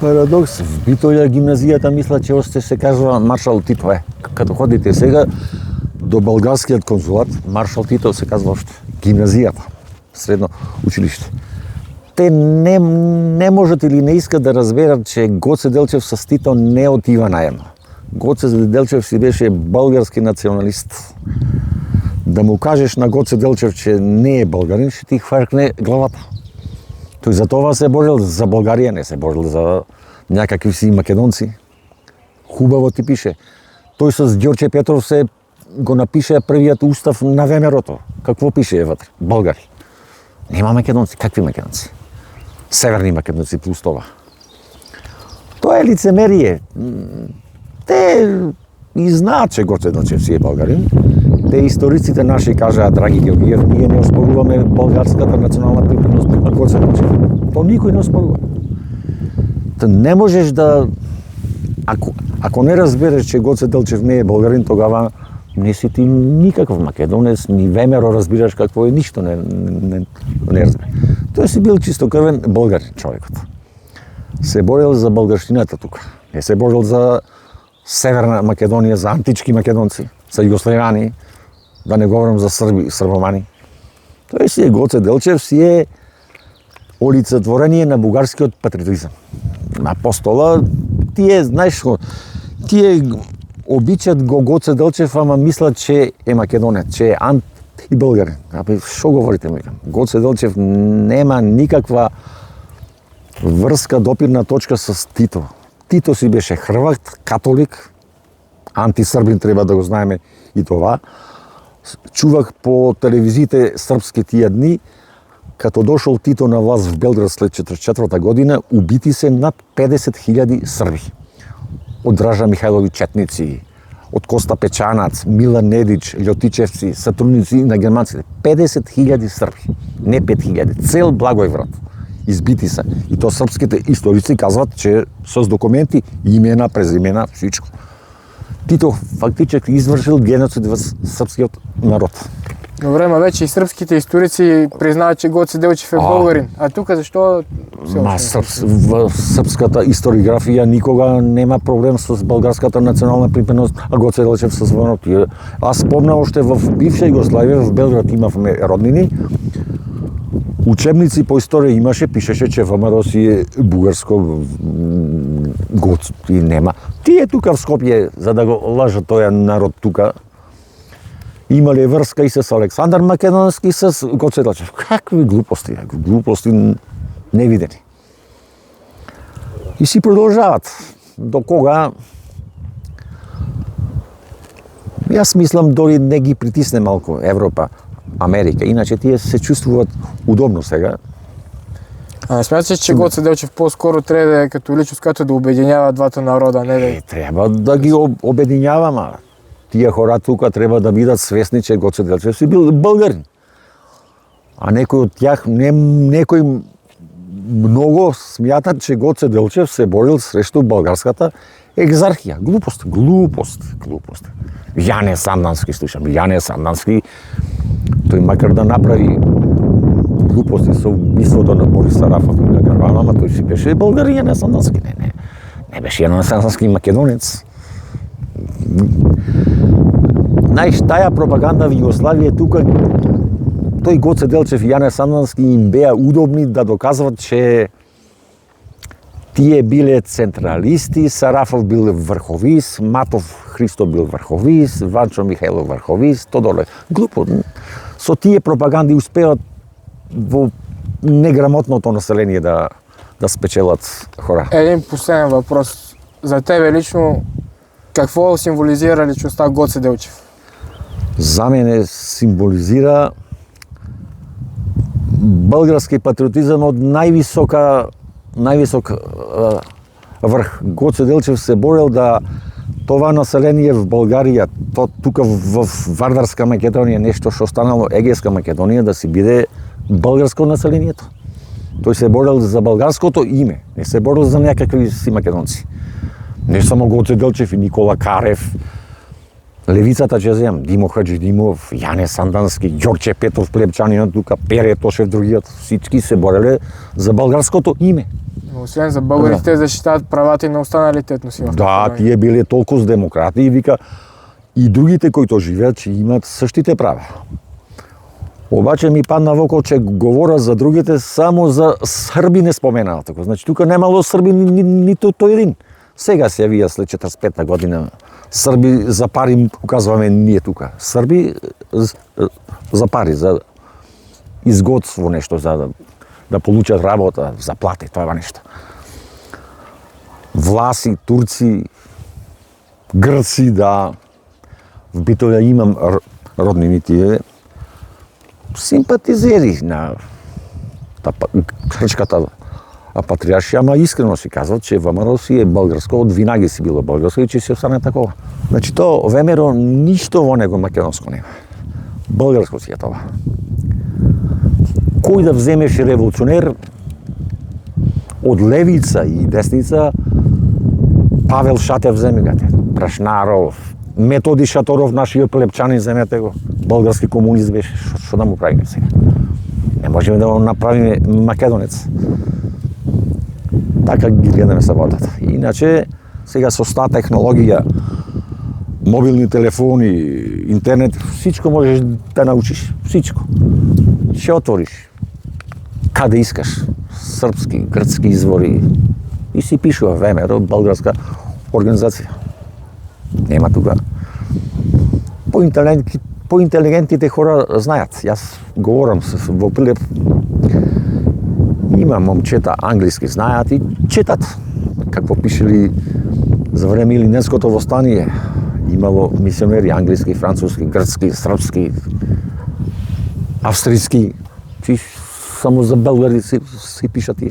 Парадокс, в Битоја гимназијата мисла, че още се кажува Маршал Тито. Като ходите сега до Българскиот конзулат, Маршал Тито се казва още. Гимназијата, средно училиште. Те не можат или не искат да разберат, че Гоце Делчев с Тито не отива наедно. Гоце Делчев си беше български националист. Да му кажеш на Гоце Делчев, че не е българин, ще ти хвъркне главата. Тој за това се борил за Българија, не се борил за някакви си македонци. Хубаво ти пише. Тој с Ѓорче Петров се го напише првиот устав на ВМРО-то. Какво пише вътре? Българи. Нема македонци. Какви македонци? Северни македонци плюс това. Тоа е лицемерие. Те и знаат, че Гоце Делчев си е българин. Те историците наши кажаат, драги Георгиев, ние не оспоруваме българската национална припадност на Гоце Делчев. То никој не оспорува. Не можеш да... Ако не разбереш, че Гоце Делчев не е българин, тогава не си ти никакъв македонец, ни ВМРО разбираш какво е, ништо не разбираш. Тој си бил чистокрвен българин човекот. Се борил за българщината тука. Не се борил за Северна Македонија, за антички македонци, за југославјани, да не говорам за срби, србомани. Тој си е Гоце Делчев, си е олицетворение на бугарскиот патриотизам. Апостола, тие, знаеш, тие обичат го Гоце Делчев, ама мислат, че е македонец, че е антибългарин. Абе, шо говорите ми? Гоце Делчев нема никаква врска, допирна точка с Тито. Тито си беше хрват, католик, антисрбин, треба да го знаеме и това. Чувах по телевизиите српски тия дни, като дошол Тито на власт в Белград след 1944 година, убити се над 50.000 срби. Од Дража Михајлови четници, од Коста Печанац, Милан Недич, Лјотичевци, сатрудници на германците. 50.000 срби, не 5.000. Цел Благоевград избити се. И то српските историци казват, че с документи, имена, презимена, всичко. Тито фактически извршил геноцид во српскиот народ. Добре, ма вече и српските историци признават, че Гоце Делчев е българин. А тука защо? В српската историографија никога нема проблем с българската национална припадност, а Гоце Делчев с ВМРО. Аз спомнам още в бивша Југославија, в Белград имавме роднини. Учебници по историја имаше, пишеше, че ВМРО си е бугарско, Гоце и нема. Тие тука в Скопје, за да го лажат тој народ тука, имале врска и с Александар Македонски и с Гоце Делчев. Какви глупости, глупости невидени. И си продолжават. До кога? Јас мислам дори не ги притисне малку Европа, Америка. Иначе тие се чувствуваат удобно сега. Смяташ, че Гоце Делчев по-скоро трябва да е като личност, която да обединява двата народа, не да... Треба да ги обединяваме. Тие хора тука треба да бидат свесни, че Гоце Делчев си бил българин. А некои од тях, некои много смятат, че Гоце Делчев се борил срещу българската екзархија. Глупост. Јане Сандански, слушам, Јане Сандански, тој макар да направи глупости со убиството на Борис Сарафов и на Карвана, ама тој си беше българин, Јане Сандански. Не беше Јане Сандански македонец. Знаеш, тая пропаганда в Југославија тука, тој Гоце Делчев и Јане Сандански им беа удобни да доказват, че тие биле централисти, Сарафов бил врховист, Матов Христо бил врховист, Ванчо Михајлов врховист, Тодоре. Глупо. Со тие пропаганди успеат во неграмотното население да спечелат хора. Един последен въпрос. За тебе лично, какво символизира личността Гоце Делчев? За мене символизира български патриотизам од највисок врх. Гоце Делчев се борил да това население в Българија, тука в Вардарска Македонија, нешто што останало Егејска Македонија, да си биде българско населението. Тој се борил за българското име, не се борил за някакви си македонци. Не само Гоце Делчев и Никола Карев, Левицата ќе земам, Димо Хаџидимов, Јане Сандански, Ѓорче Петров Плепчанинот тука, Пере Тошев другиот, всички се бореле за българското име. Освен за българите, те защитават правата и на останалите етноси во Да, Македонија. тие биле толку демократи и вика и другите кои тоа живеат ќе имат същите права. Обаче ми падна во око че говора за другите, само за срби не споменаа така. Значи тука немало срби ниту тој един. Сега се јавија след 45 година срби за пари указваме ние тука. Срби за пари, за изгодство нешто, за да получат работа, заплати, тоа нешто. Власи, турци, грци, да. В Битоля имам роднини тие симпатизери на грчката патриаршија, ама искрено си казват, че ВМРО си е българско, од винаги си било българско и че си остане такова. Значи то ВМРО ништо во него македонско нема. Българско си е тоа. Кој да вземеш револуционер од левица и десница, Павел Шатев земегате, Прашнаров, Методи Шаторов, нашиот плепчанин земете го, български комунист беше, што да му правиме сега? Не можеме да го направиме македонец. Така ги гледаме саботата. Иначе, сега со ста технологија, мобилни телефони, интернет, всичко можеш да научиш, всичко. Ќе отвориш, каде искаш, српски, грцки извори, и си пишува ВМРО, българска организација. Нема тука. Поинтелигентните хора знаат. Јас говорам во Прилеп. Има момчета англиски знаат и четат какво пишели за време Илинденското востание. Имало мисионери англиски, француски, грцки, српски, австријски. Само за българи си пишат тие.